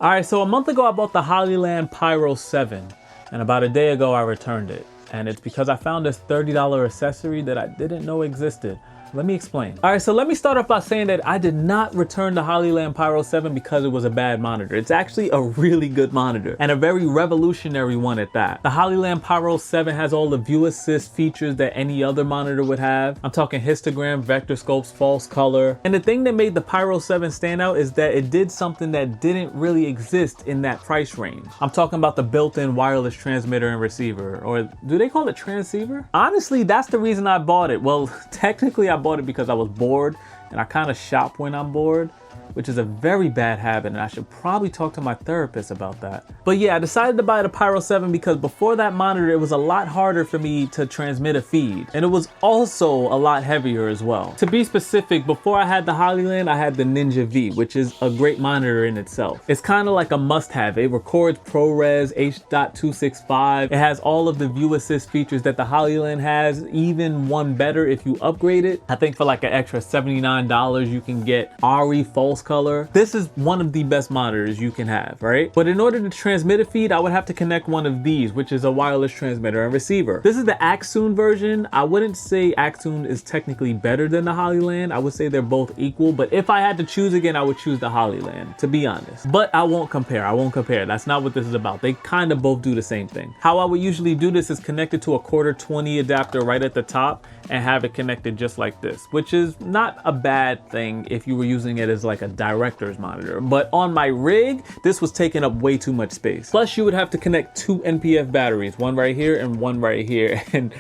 All right, so a month ago I bought the Hollyland Pyro 7, and about a day ago I returned it. And it's because I found this $30 accessory that I didn't know existed. Let me explain. All right, so let me start off by saying that I did not return the Hollyland Pyro 7 because it was a bad monitor. It's actually a really good monitor and a very revolutionary one at that. The Hollyland Pyro 7 has all the view assist features that any other monitor would have. I'm talking histogram, vector scopes, false color. And the thing that made the Pyro 7 stand out is that it did something that didn't really exist in that price range. I'm talking about the built-in wireless transmitter and receiver, or do they call it transceiver? Honestly, that's the reason I bought it. Well, technically I bought it because I was bored, and I kind of shop when I'm bored, which is a very bad habit, and I should probably talk to my therapist about that. But yeah, I decided to buy the Pyro 7 because before that monitor, it was a lot harder for me to transmit a feed, and it was also a lot heavier as well. To be specific, before I had the Hollyland, I had the Ninja V, which is a great monitor in itself. It's kind of like a must-have. It records ProRes H.265. It has all of the view assist features that the Hollyland has, even one better if you upgrade it. I think for like an extra $79, you can get RE false color. This is one of the best monitors you can have, right? But in order to transmit a feed, I would have to connect one of these, which is a wireless transmitter and receiver. This is the Accsoon version. I wouldn't say Accsoon is technically better than the Hollyland. I would say they're both equal, but if I had to choose again, I would choose the Hollyland, to be honest. But I won't compare. I won't compare. That's not what this is about. They kind of both do the same thing. How I would usually do this is connect it to a quarter 20 adapter right at the top and have it connected just like this, which is not a bad thing if you were using it as like a director's monitor. But on my rig, this was taking up way too much space. Plus you would have to connect two NPF batteries, one right here and one right here. And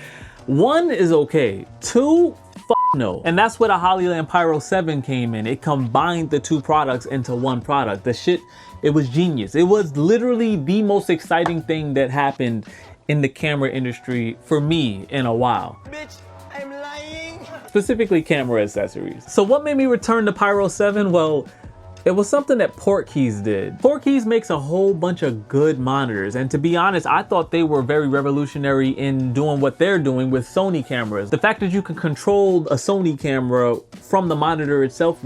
one is okay, two, no. And that's where the Hollyland Pyro 7 came in. It combined the two products into one product. The shit, it was genius. It was literally the most exciting thing that happened in the camera industry for me in a while. Bitch, I'm lying. Specifically camera accessories. So what made me return the Pyro 7? Well, it was something that Portkeys did. Portkeys makes a whole bunch of good monitors, and to be honest, I thought they were very revolutionary in doing what they're doing with Sony cameras. The fact that you can control a Sony camera from the monitor itself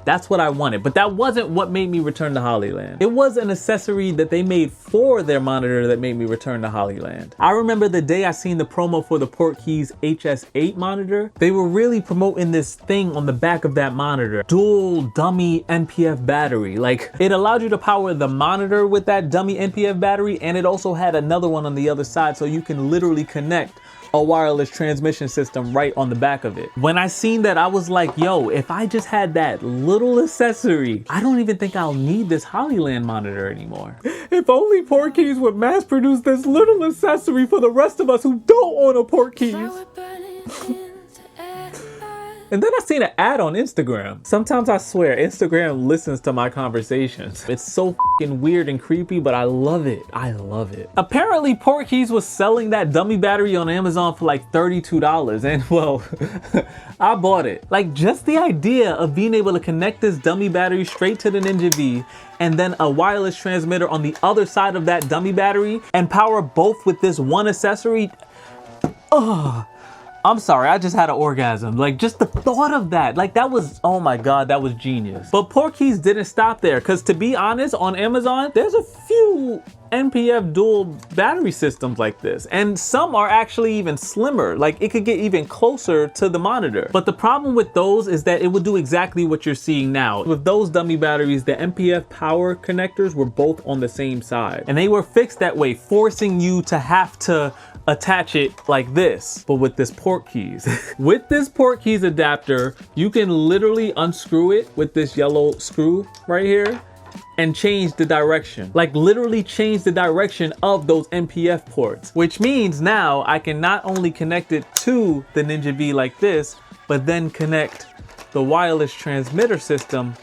that's what I wanted, but that wasn't what made me return to Hollyland. It was an accessory that they made for their monitor that made me return to Hollyland. I remember the day I seen the promo for the Portkeys HS8 monitor. They were really promoting this thing on the back of that monitor, dual dummy NPF battery. Like, it allowed you to power the monitor with that dummy NPF battery, and it also had another one on the other side, so you can literally connect a wireless transmission system right on the back of it. When I seen that, I was like, yo, if I just had that little accessory, I don't even think I'll need this Hollyland monitor anymore. If only Portkeys would mass produce this little accessory for the rest of us who don't own a Portkeys. And then I seen an ad on Instagram. Sometimes I swear Instagram listens to my conversations. It's so fucking weird and creepy, but I love it. I love it. Apparently Portkeys was selling that dummy battery on Amazon for like $32, and well, I bought it. Like, just the idea of being able to connect this dummy battery straight to the Ninja V and then a wireless transmitter on the other side of that dummy battery and power both with this one accessory. Ugh. I'm sorry, I just had an orgasm. Like, just the thought of that, like, that was, oh my God, that was genius. But Portkeys didn't stop there, because to be honest, on Amazon, there's a few NPF dual battery systems like this, and some are actually even slimmer. Like, it could get even closer to the monitor. But the problem with those is that it would do exactly what you're seeing now. With those dummy batteries, the NPF power connectors were both on the same side, and they were fixed that way, forcing you to have to attach it like this. But with this Portkeys, with this Portkeys adapter, you can literally unscrew it with this yellow screw right here and change the direction. Like, literally change the direction of those NPF ports, which means now I can not only connect it to the Ninja V like this, but then connect the wireless transmitter system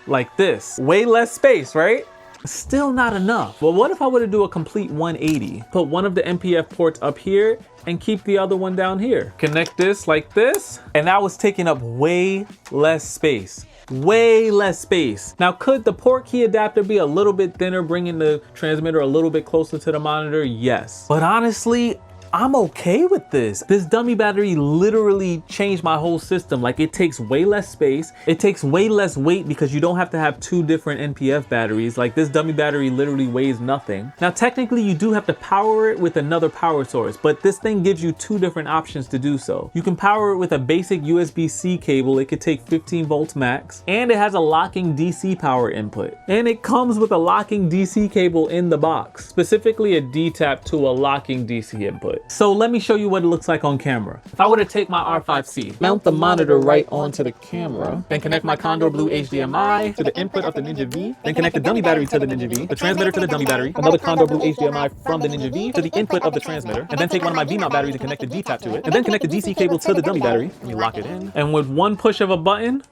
like this. Way less space, right? Still not enough. Well, what if I were to do a complete 180? Put one of the NPF ports up here and keep the other one down here. Connect this like this, and that was taking up way less space. Way less space. Now, could the Portkey adapter be a little bit thinner, bringing the transmitter a little bit closer to the monitor? Yes. But honestly, I'm okay with this. This dummy battery literally changed my whole system. Like, it takes way less space. It takes way less weight because you don't have to have two different NPF batteries. Like, this dummy battery literally weighs nothing. Now, technically, you do have to power it with another power source, but this thing gives you two different options to do so. You can power it with a basic USB-C cable. It could take 15 volts max, and it has a locking DC power input. And it comes with a locking DC cable in the box, specifically a D-tap to a locking DC input. So let me show you what it looks like on camera. If I were to take my R5C, mount the monitor right onto the camera, then connect my Condor Blue HDMI to the input of the Ninja V, then connect the dummy battery to the Ninja V, the transmitter to the dummy battery, another Condor Blue HDMI from the Ninja V to the input of the transmitter, and then take one of my V-mount batteries and connect the D-tap to it, and then connect the DC cable to the dummy battery, and you lock it in. And with one push of a button,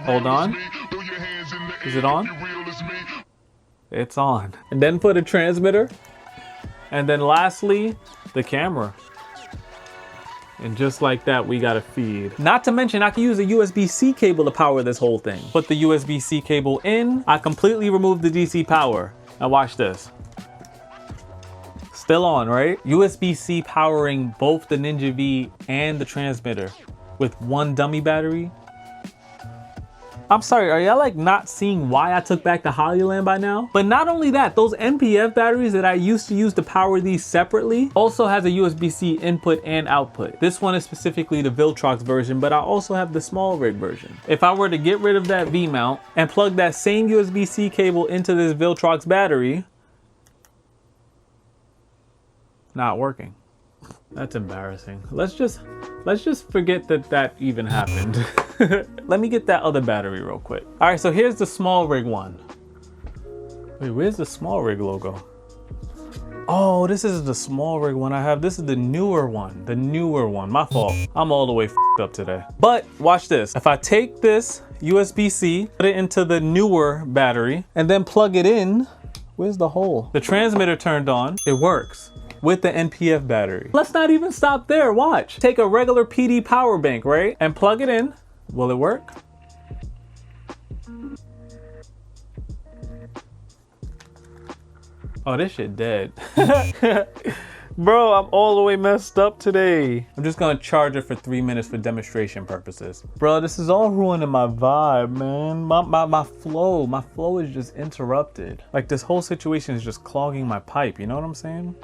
hold on, is it on? It's on. And then put a transmitter, and then lastly, the camera. And just like that, we got a feed. Not to mention, I can use a USB-C cable to power this whole thing. Put the USB-C cable in, I completely removed the DC power. Now watch this. Still on, right? USB-C powering both the Ninja V and the transmitter with one dummy battery. I'm sorry, are y'all like not seeing why I took back the Hollyland by now? But not only that, those NPF batteries that I used to use to power these separately also has a USB-C input and output. This one is specifically the Viltrox version, but I also have the small rig version. If I were to get rid of that V-mount and plug that same USB-C cable into this Viltrox battery, not working. That's embarrassing. Let's just forget that that even happened. Let me get that other battery real quick. All right, so here's the small rig one. Wait, where's the small rig logo? Oh, this is the small rig one I have. This is the newer one. My fault. I'm all the way f***ed up today. But watch this. If I take this USB-C, put it into the newer battery, and then plug it in, where's the hole? The transmitter turned on. It works with the NPF battery. Let's not even stop there. Watch. Take a regular PD power bank, right? And plug it in. Will it work? Oh, this shit dead. Bro, I'm all the way messed up today. I'm just gonna charge it for 3 minutes for demonstration purposes. Bro, this is all ruining my vibe, man. My flow is just interrupted. Like, this whole situation is just clogging my pipe, you know what I'm saying?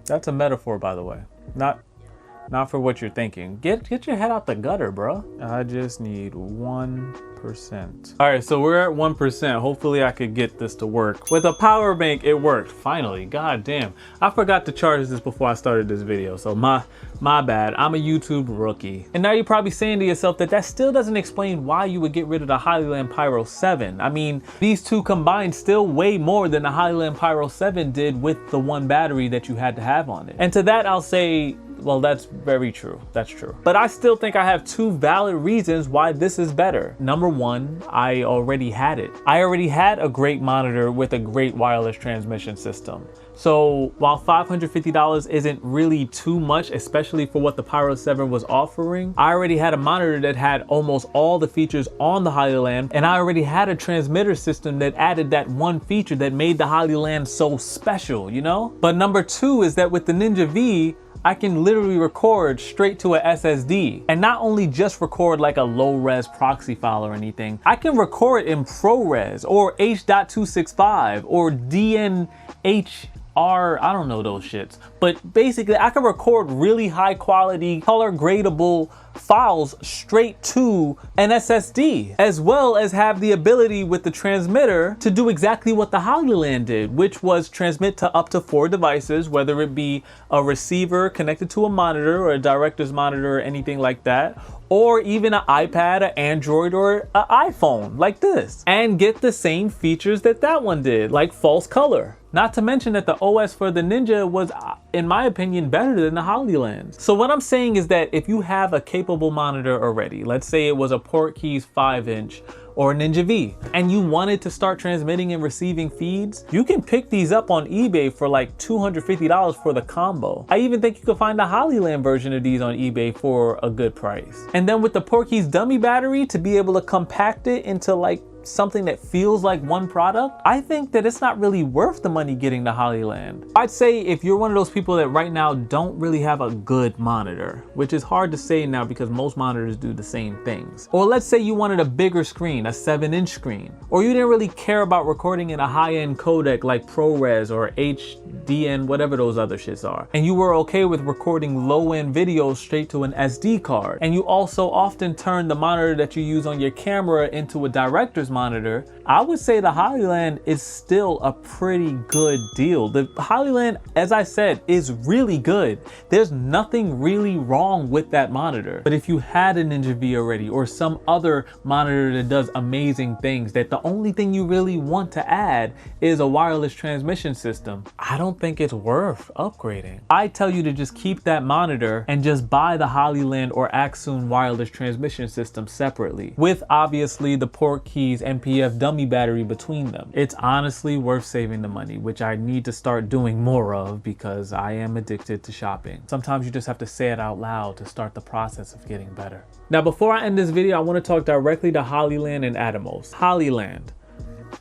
That's a metaphor, by the way. Not for what you're thinking. Get your head out the gutter, bro. I just need 1%. All right, so we're at 1%. Hopefully I could get this to work. With a power bank, it worked, finally. God damn. I forgot to charge this before I started this video, so my bad. I'm a YouTube rookie. And now you're probably saying to yourself that still doesn't explain why you would get rid of the Hollyland Pyro 7. I mean, these two combined still weigh more than the Hollyland Pyro 7 did with the one battery that you had to have on it. And to that, I'll say, well, that's very true. That's true. But I still think I have two valid reasons why this is better. Number one, I already had it. I already had a great monitor with a great wireless transmission system. So while $550 isn't really too much, especially for what the Pyro 7 was offering, I already had a monitor that had almost all the features on the Hollyland, and I already had a transmitter system that added that one feature that made the Hollyland so special, you know? But number two is that with the Ninja V, I can literally record straight to a SSD, and not only just record like a low-res proxy file or anything. I can record in ProRes or H.265 or DNH. I don't know those shits, but basically I can record really high quality color gradable files straight to an SSD, as well as have the ability with the transmitter to do exactly what the Hollyland did, which was transmit to up to 4 devices, whether it be a receiver connected to a monitor or a director's monitor or anything like that, or even an iPad, an Android, or an iPhone like this, and get the same features that that one did, like false color. Not to mention that the OS for the Ninja was, in my opinion, better than the Hollyland. So what I'm saying is that if you have a capable monitor already, let's say it was a Portkeys 5-inch or a Ninja V, and you wanted to start transmitting and receiving feeds, you can pick these up on eBay for like $250 for the combo. I even think you can find the Hollyland version of these on eBay for a good price. And then with the Portkeys dummy battery, to be able to compact it into like something that feels like one product, I think that it's not really worth the money getting the Hollyland. I'd say if you're one of those people that right now don't really have a good monitor, which is hard to say now because most monitors do the same things. Or let's say you wanted a bigger screen, a 7-inch screen, or you didn't really care about recording in a high-end codec like ProRes or HDN, whatever those other shits are, and you were okay with recording low-end videos straight to an SD card, and you also often turn the monitor that you use on your camera into a director's monitor, I would say the Hollyland is still a pretty good deal. The Hollyland, as I said, is really good. There's nothing really wrong with that monitor. But if you had a Ninja V already or some other monitor that does amazing things, that the only thing you really want to add is a wireless transmission system, I don't think it's worth upgrading. I tell you to just keep that monitor and just buy the Hollyland or Accsoon wireless transmission system separately, with obviously the Portkeys NPF dummy battery between them. It's honestly worth saving the money, which I need to start doing more of because I am addicted to shopping. Sometimes you just have to say it out loud to start the process of getting better. Now, before I end this video, I want to talk directly to Hollyland and Atomos. Hollyland,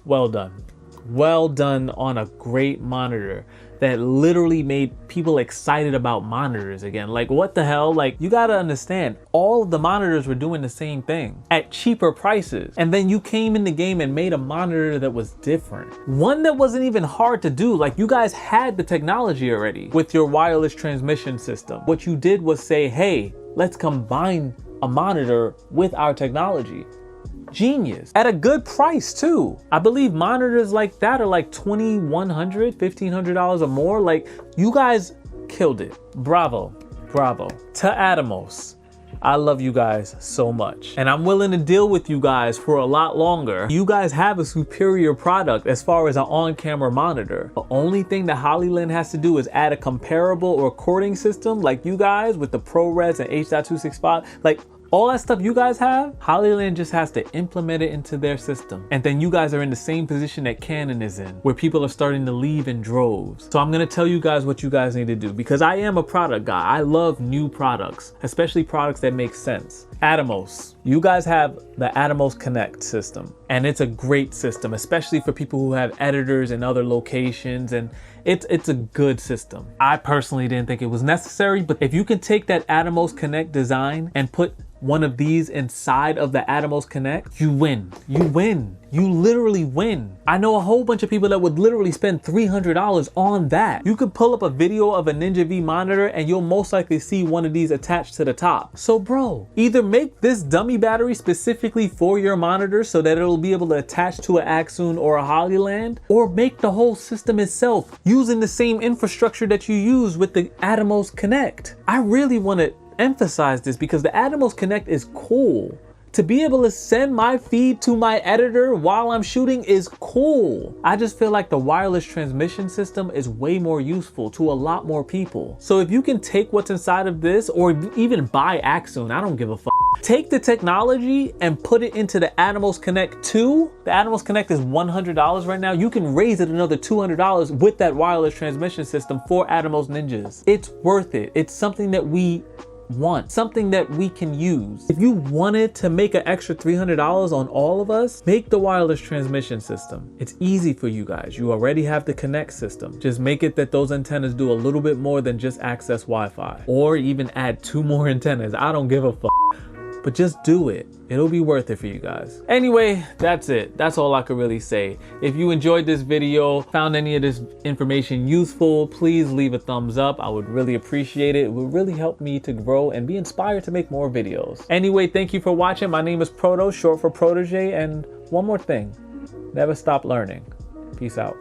well done. Well done on a great monitor that literally made people excited about monitors again. Like, what the hell? Like, you gotta understand, all of the monitors were doing the same thing at cheaper prices. And then you came in the game and made a monitor that was different. One that wasn't even hard to do. Like, you guys had the technology already with your wireless transmission system. What you did was say, hey, let's combine a monitor with our technology. Genius. At a good price too. I believe monitors like that are like $2,100, $1,500 or more. Like, you guys killed it. Bravo, bravo. To Atomos, I love you guys so much, and I'm willing to deal with you guys for a lot longer. You guys have a superior product as far as an on-camera monitor. The only thing that Hollyland has to do is add a comparable recording system like you guys with the ProRes and H.265. Like, all that stuff you guys have, Hollyland just has to implement it into their system. And then you guys are in the same position that Canon is in, where people are starting to leave in droves. So I'm gonna tell you guys what you guys need to do, because I am a product guy. I love new products, especially products that make sense. Atomos, you guys have the Atomos Connect system, and it's a great system, especially for people who have editors in other locations, and it's a good system. I personally didn't think it was necessary, but if you can take that Atomos Connect design and put one of these inside of the Atomos Connect, you win. You win. You literally win. I know a whole bunch of people that would literally spend $300 on that. You could pull up a video of a Ninja V monitor and you'll most likely see one of these attached to the top. So bro, either make this dummy battery specifically for your monitor so that it'll be able to attach to an Accsoon or a Hollyland, or make the whole system itself using the same infrastructure that you use with the Atomos Connect. I really want to emphasize this because the Atomos Connect is cool. To be able to send my feed to my editor while I'm shooting is cool. I just feel like the wireless transmission system is way more useful to a lot more people. So if you can take what's inside of this, or even buy Accsoon, I don't give a fuck. Take the technology and put it into the Atomos Connect 2. The Atomos Connect is $100 right now. You can raise it another $200 with that wireless transmission system for Atomos Ninjas. It's worth it. It's something that we want, something that we can use. If you wanted to make an extra $300 on all of us, make the wireless transmission system. It's easy for you guys. You already have the Connect system. Just make it that those antennas do a little bit more than just access Wi-Fi, or even add 2 more antennas. I don't give a fuck. But just do it. It'll be worth it for you guys. Anyway, that's it. That's all I could really say. If you enjoyed this video, found any of this information useful, please leave a thumbs up. I would really appreciate it. It would really help me to grow and be inspired to make more videos. Anyway, thank you for watching. My name is Proto, short for Protege. And one more thing, never stop learning. Peace out.